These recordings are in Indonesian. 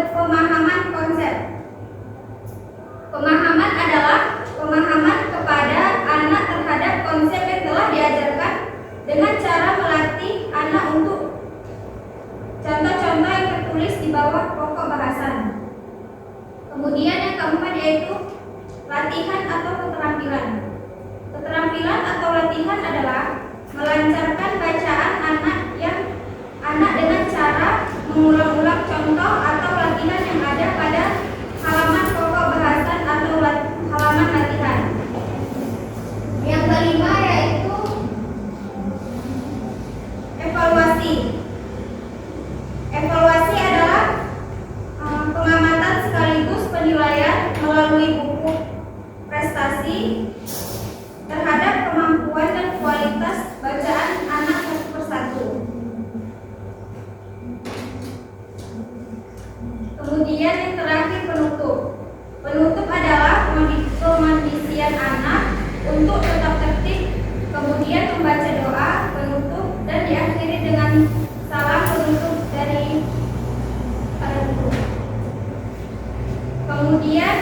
pemahaman konsep. Pemahaman adalah pemahaman kepada anak terhadap konsep yang telah diajarkan dengan cara melatih anak untuk contoh-contoh yang tertulis di bawah pokok bahasan. Kemudian yang keempat yaitu latihan atau keterampilan. Keterampilan atau latihan adalah melancarkan bacaan anak dengan cara mengulang-ulang contoh atau latihan yang ada pada halaman pokok bahasan atau halaman latihan. Yang kelima yaitu evaluasi. Evaluasi adalah pengamatan sekaligus penilaian melalui buku prestasi terhadap kemampuan dan kualitas bacaan anak satu persatu. Kemudian yang terakhir penutup. Penutup adalah pengondisian anak untuk tetap tertib, kemudian membaca doa penutup dan diakhiri dengan salam penutup dari para guru. Kemudian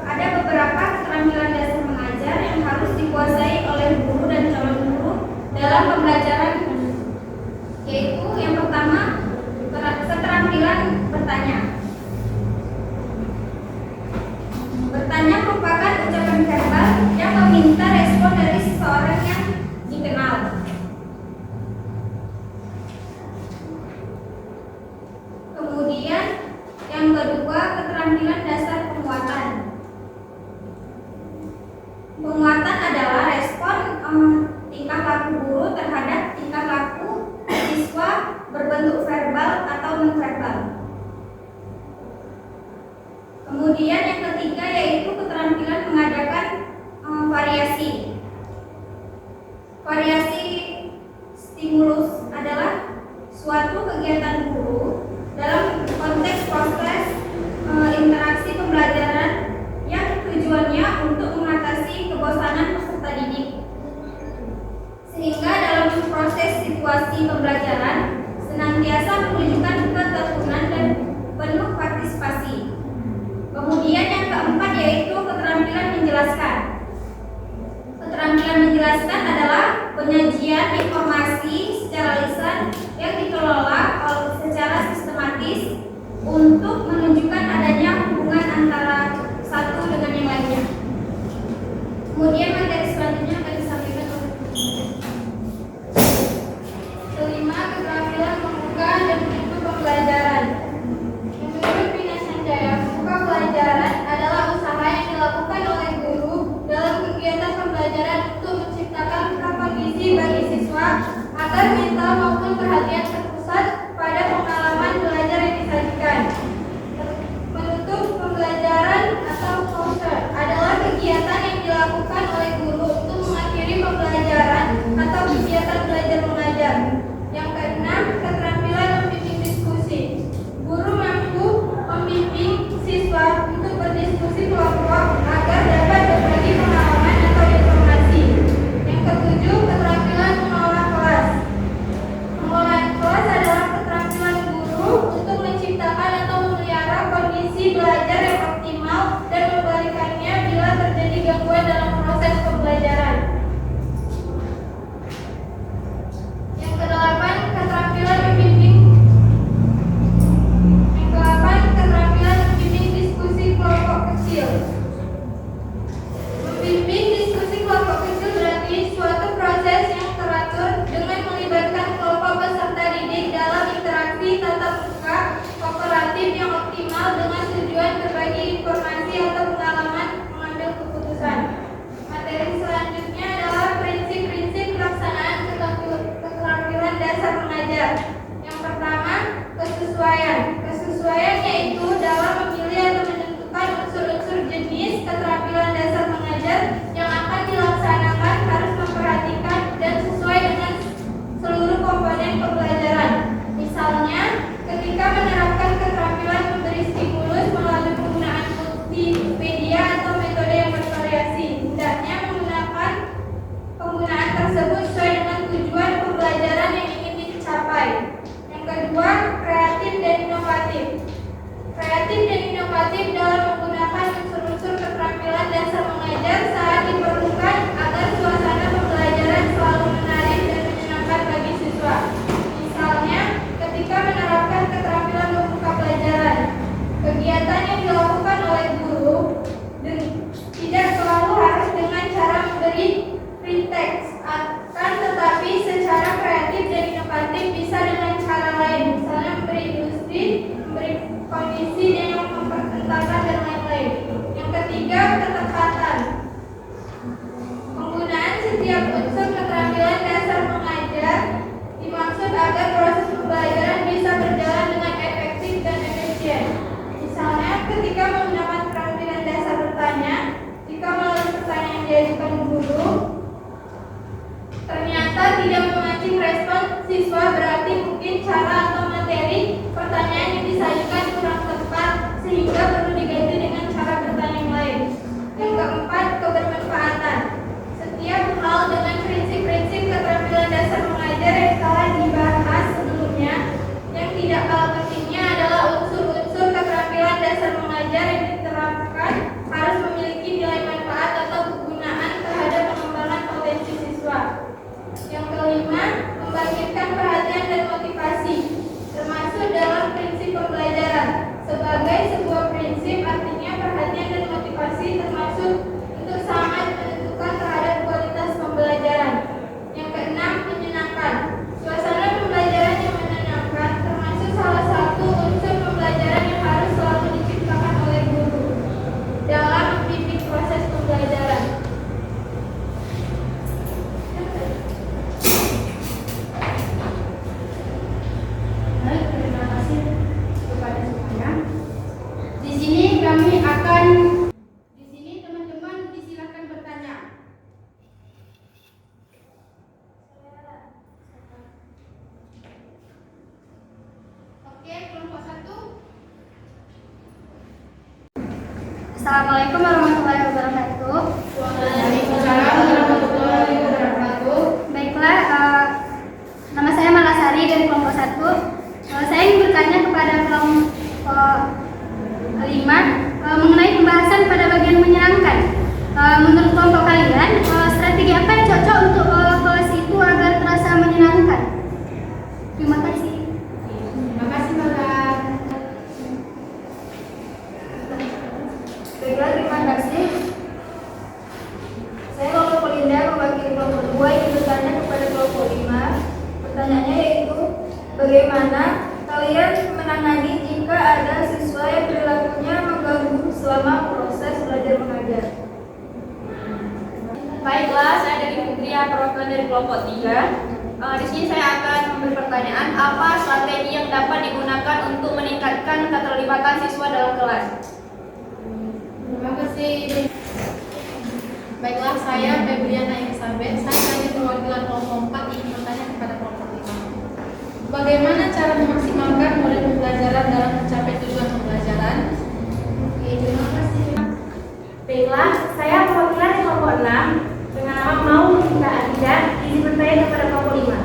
ada beberapa keterampilan dasar mengajar yang harus dikuasai oleh guru dan calon guru dalam pembelajaran, yaitu yang pertama keterampilan bertanya. Bertanya merupakan ucapan verbal yang meminta respon dari seseorang yang dikenal. Kemudian yang kedua keterampilan dasar penguatan. Penguatan adalah respon tingkah laku guru terhadap tingkah laku siswa berbentuk verbal atau non-verbal. Kemudian yang ketiga yaitu keterampilan mengadakan variasi. Variasi stimulus adalah suatu kegiatan guru dalam konteks proses interaksi pembelajaran yang tujuannya untuk mengatasi kebosanan peserta didik, sehingga dalam proses situasi pembelajaran senantiasa menunjukkan ketekunan dan penuh partisipasi. Kemudian yang keempat yaitu keterampilan menjelaskan. Keterampilan menjelaskan adalah penyajian informasi secara lisan yang dikelola secara sistematis untuk menunjukkan adanya hubungan antara satu dengan yang lainnya. Kemudian materi selanjutnya akan disampaikan oleh kelima, keterampilan membuka dan menutup pembelajaran. Menurut Vina Sanjaya, membuka pembelajaran adalah usaha yang dilakukan oleh guru dalam kegiatan pembelajaran untuk menciptakan prakondisi bagi siswa agar mental maupun perhatian terpusat pada pengalaman belajar yang disajikan. Menutup pembelajaran atau closure adalah kegiatan yang dilakukan oleh guru untuk mengakhiri pembelajaran atau kegiatan belajar mengajar. Yang keenam, keterampilan membimbing diskusi. Guru mampu membimbing siswa untuk berdiskusi kelompok agar dapat berbagi pengalaman atau informasi. Yang ketujuh, keterampilan mengelola kelas. Mengelola kelas kondisi yang mempertentangkan dan lain-lain. Yang ketiga, ketepatan. Penggunaan setiap unsur keterampilan dasar mengajar dimaksud agar proses pembelajaran bisa berjalan dengan efektif dan efisien. Misalnya, ketika menggunakan keterampilan dasar bertanya, jika melalui pertanyaan yang diajukan guru ternyata tidak memancing respon siswa, berarti mungkin cara atau materi pertanyaan yang disajikan kurang tepat sehingga perlu diganti dengan cara bertanya yang lain. Yang keempat, kebermanfaatan. Setiap hal dengan prinsip-prinsip keterampilan dasar mengajar yang telah dibahas sebelumnya, yang tidak kalah pentingnya adalah unsur-unsur keterampilan dasar mengajar yang diterapkan harus memiliki nilai manfaat atau kegunaan terhadap pengembangan potensi siswa. Yang kelima, membangkitkan perhatian dan motivasi, termasuk dalam prinsip pembelajaran. Sebagai sebuah prinsip, artinya perhatian dan motivasi termasuk untuk sangat menentukan terhadap kualitas pembelajaran. Yang keenam, menyenangkan. Suasana pembelajaran yang menyenangkan termasuk salah satu unsur pembelajaran yang harus selalu diciptakan oleh guru dalam membimbing proses pembelajaran. Baik, terima kasih kepada semuanya. Di sini teman-teman disilakan bertanya. Oke, kelompok 1. Assalamualaikum warahmatullahi wabarakatuh. Waalaikumsalam warahmatullahi wabarakatuh. Baiklah, nama saya Malasari dari kelompok 1. Saya ingin bertanya kepada kelompok 5 mengenai pembahasan pada bagian menyenangkan. Menurut kelompok kalian, strategi apa yang cocok untuk kelas itu agar terasa menyenangkan? Terima kasih. Terima kasih, Mbak. Baiklah, terima kasih. Saya kelompok Linda mewakili kelompok 2 ingin bertanya kepada kelompok 5. Pertanyaannya yaitu, bagaimana kalian menangani jika ada siswa yang perilakunya mengganggu selama proses belajar mengajar? Baiklah, saya dari Putri, perwakilan dari kelompok 3. Di sini saya akan memberi pertanyaan, apa strategi yang dapat digunakan untuk meningkatkan keterlibatan siswa dalam kelas? Terima kasih. Baiklah, saya Febriana Elizabeth. Saya dari perwakilan kelompok 4 ingin bertanya kepada kelompok 5. Bagaimana cara memaksimalkan model pembelajaran dalam mencapai tujuan pembelajaran? Oke, terima kasih. Baiklah, saya perwakilan kelompok 6 dengan nama Mau Minta Anda ingin bertanya kepada kelompok 5.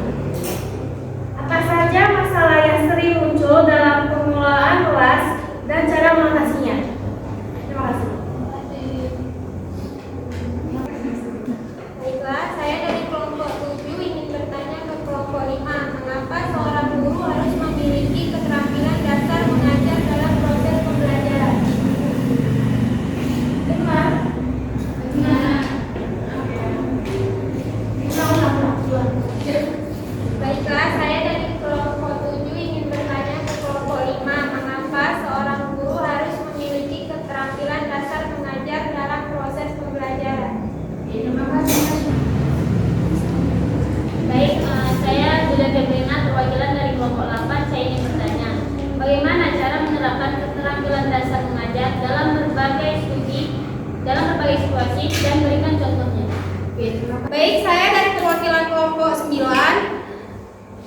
Apa saja masalah yang sering muncul dalam pengelolaan kelas dan cara mengatasinya? Terima kasih. Baiklah, saya dari kelompok 7 ingin bertanya ke kelompok 5. Mengapa seorang guru harus memiliki keterampilan dasar mengajar dalam proses pembelajaran? Benar. Baiklah, saya dari kelompok 7 ingin bertanya ke kelompok 5. Mengapa seorang guru harus memiliki keterampilan dasar mengajar dalam proses pembelajaran? Terima kasih. Baik, saya Julia Febrina, perwakilan dari kelompok 8. Saya ingin bertanya, bagaimana cara menerapkan keterampilan dasar mengajar dalam berbagai situasi dan berikan contohnya. Baik, saya dari perwakilan kelompok 9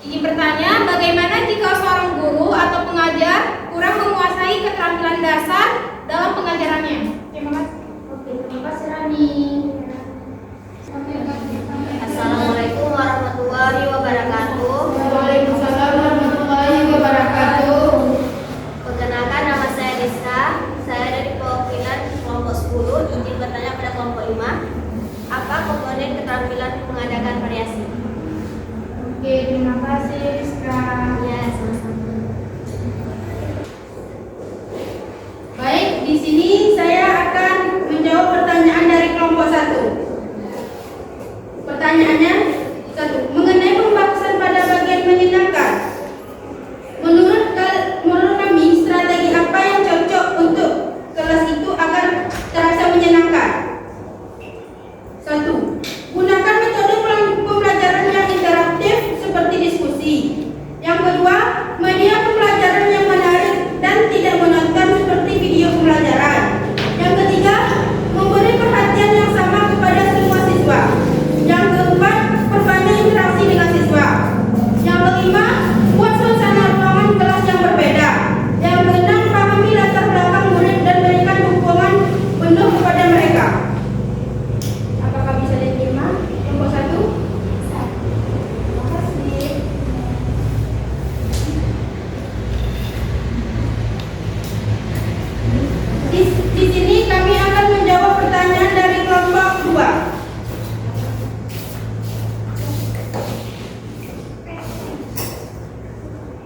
ingin bertanya, bagaimana jika seorang guru atau pengajar kurang menguasai keterampilan dasar dalam pengajarannya? Terima kasih. Oke, terima kasih Rani. Assalamualaikum warahmatullahi wabarakatuh. Waalaikumsalam warahmatullahi wabarakatuh. Perkenalkan, nama saya Desa. Saya dari perwakilan kelompok 10 ingin bertanya pada kelompok 5.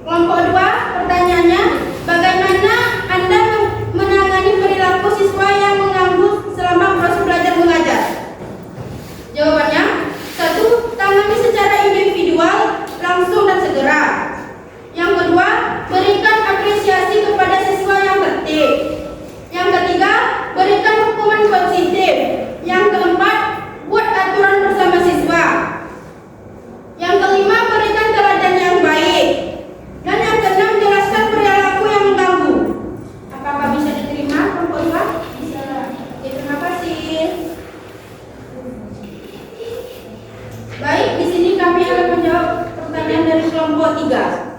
Kelompok 2, pertanyaannya, bagaimana Anda menangani perilaku siswa yang mengganggu selama proses belajar mengajar? Jawabannya, 1. Tangani secara individual, langsung dan segera. Yang kedua, berikan apresiasi kepada siswa yang tertib. Yang ketiga, berikan hukuman positif. Yang keempat, buat aturan bersama siswa. Yang kelima, berikan teladan yang baik. Dan yang keenam, jelaskan perilaku yang mengganggu. Apakah bisa diterima kelompok 2? Bisa. Oke, terima kasih. Baik, di sini kami akan menjawab pertanyaan dari kelompok 3.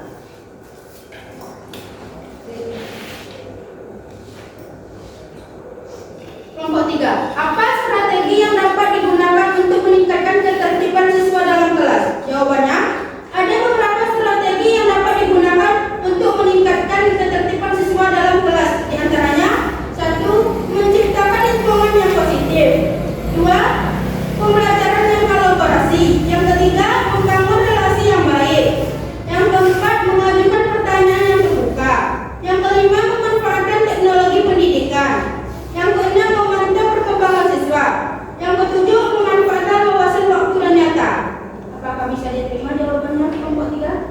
Kelompok 3. Apa strategi yang dapat digunakan untuk meningkatkan ketertiban siswa dalam kelas? Jawabannya, ada beberapa strategi yang dapat digunakan untuk meningkatkan ketertiban siswa dalam kelas. Di antaranya, 1. Menciptakan lingkungan yang positif. 2. Pembelajaran yang kolaborasi. Yang ketiga, membangun relasi yang baik. Yang keempat, mengajukan pertanyaan yang terbuka. Yang kelima, memanfaatkan teknologi pendidikan. Yang keenam, memantau perkembangan siswa. Yang ketujuh, pemanfaatan wawasan waktu dan nyata. Apakah bisa diterima jawabannya kelompok 3?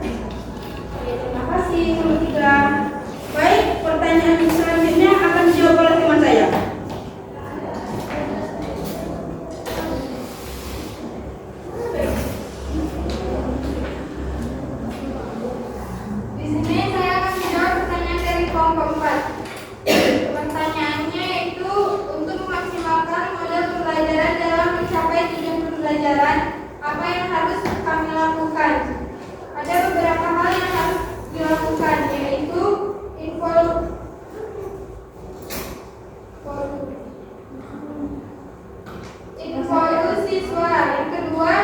Oke, terima kasih kelompok 3. Baik, pertanyaan selanjutnya akan dijawab oleh teman saya. Di sini saya akan menjawab pertanyaan dari kelompok 4. Pertanyaannya yaitu untuk memaksimalkan model pembelajaran dalam mencapai tujuan pembelajaran, apa yang harus kami lakukan? Ada beberapa hal yang harus dilakukan, yaitu involve siswa. Yang kedua,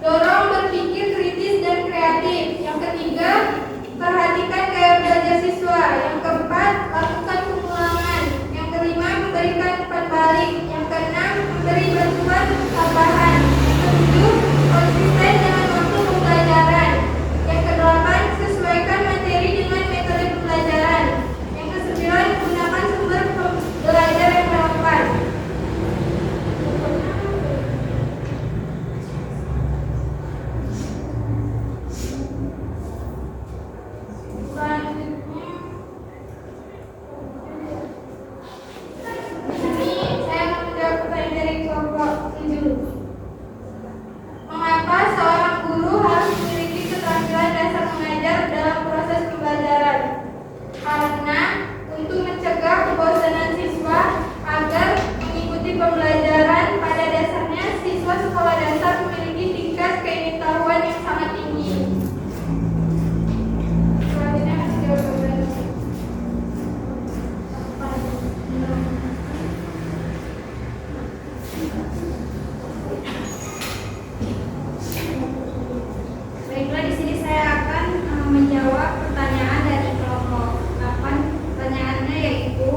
dorong berpikir kritis dan kreatif. Yang ketiga, perhatikan gaya belajar siswa. Yang keempat, lakukan pengulangan. Yang kelima, memberikan umpan balik. Yang keenam, memberi bantuan tambahan. Yang ketujuh, konsisten dengan waktu pembelajaran. Yang kedelapan, sesuaikan materi dengan metode pembelajaran. Yang kesembilan, gunakan sumber belajar yang relevan. Selanjutnya, ini saya akan menjawab pertanyaan dari kelompok 7. Mengapa seorang guru harus memiliki keterampilan dasar mengajar dalam proses pembelajaran? Karena untuk mencegah kebosanan siswa agar mengikuti pembelajaran. Pada dasarnya siswa sekolah dasar memiliki tingkat keingin-tahuan yang sangat tinggi. Selanjutnya akan dijawab oleh Baiklah, di sini saya akan menjawab pertanyaan dari kelompok 8. Pertanyaannya yaitu,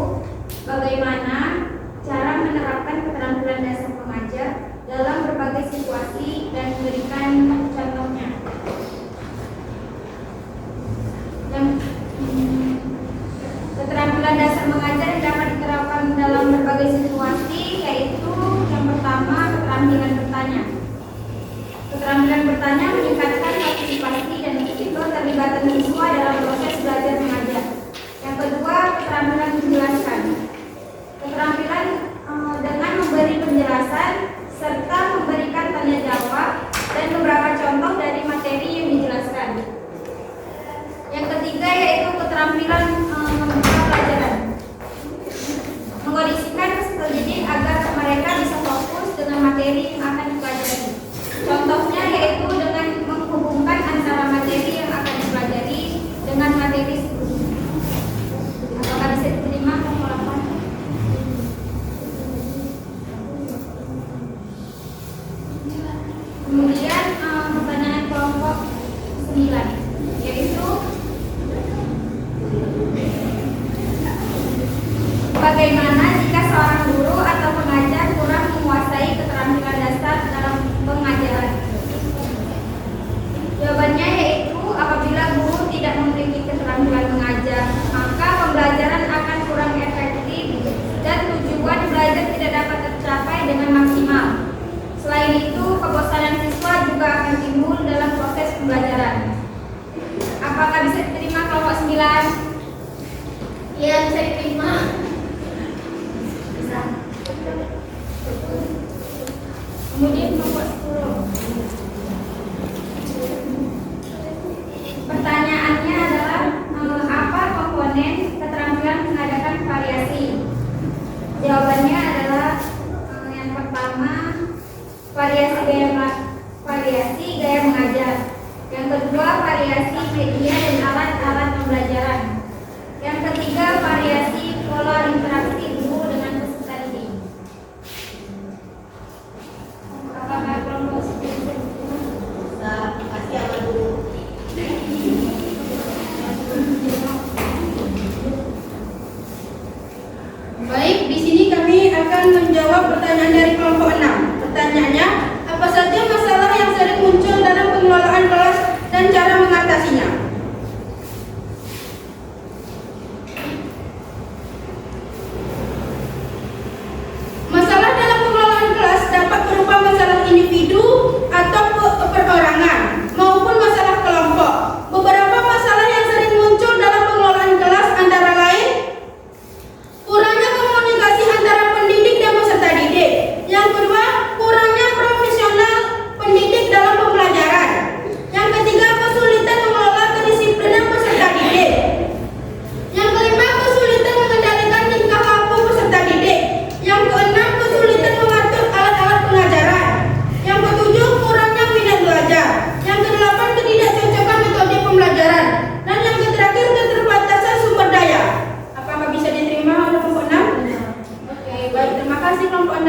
bagaimana cara menerapkan keterampilan dasar pengajar dalam berbagai situasi dan memberikan contohnya. Keterampilan dasar mengajar yang dapat diterapkan dalam berbagai situasi yaitu yang pertama, keterampilan bertanya. Keterampilan bertanya meningkatkan partisipasi dan keterlibatan siswa dalam proses belajar mengajar. Yang kedua, keterampilan menjelaskan. Keterampilan dengan memberi penjelasan serta memberikan tanya jawab dan beberapa contoh dari materi yang dijelaskan. Yang ketiga yaitu keterampilan membuka pelajaran. Mengondisikan peserta didik agar mereka bisa fokus dengan materi yang akan dipelajari. Contohnya yaitu dengan menghubungkan antara materi yang akan dipelajari dengan materi sebelumnya. Apakah bisa diterima kelompok 8? Kemudian pertanyaan kelompok 9 yaitu, bagaimana jika seorang guru atau pengajar kurang menguasai keterampilan dasar dalam pengajaran? Jawabannya yaitu apabila guru tidak memberi jawabannya adalah yang pertama variasi gaya mengajar. Yang kedua variasi media dan alat-alat pembelajaran. Yang ketiga variasi pola interaksi guru dengan peserta didik. Apakah kelompok Baik, di sini kami akan menjawab pertanyaan dari kelompok 6. Pertanyaannya, apa saja masalah yang sering muncul dalam pengelolaan kelas dan cara mengatasinya? Masalah dalam pengelolaan kelas dapat berupa masalah individu atau perorangan maupun masalah kelompok. Beberapa masalah yang sering muncul dalam pengelolaan kelas antara lain kurangnya komunikasi antara pendidik dan peserta didik. Yang kedua, kurangnya profesional pendidik dalam pembelajaran. Yang ketiga, kesulitan mengelola kedisiplinan peserta didik. Yang kelima, kesulitan mengendalikan tingkah laku peserta didik. Yang keenam, kesulitan mengatur alat-alat pengajaran. Yang ketujuh, kurangnya minat belajar. Yang kedelapan, ketidakcocokan metode pembelajaran. Dan yang terakhir, keterbatasan sumber daya. Apakah bisa diterima oleh kelompok 6? Oke, baik, terima kasih kelompok 6.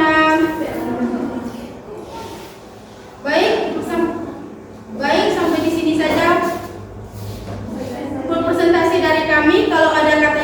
Baik, sampai di sini saja presentasi dari kami. Kalau ada kata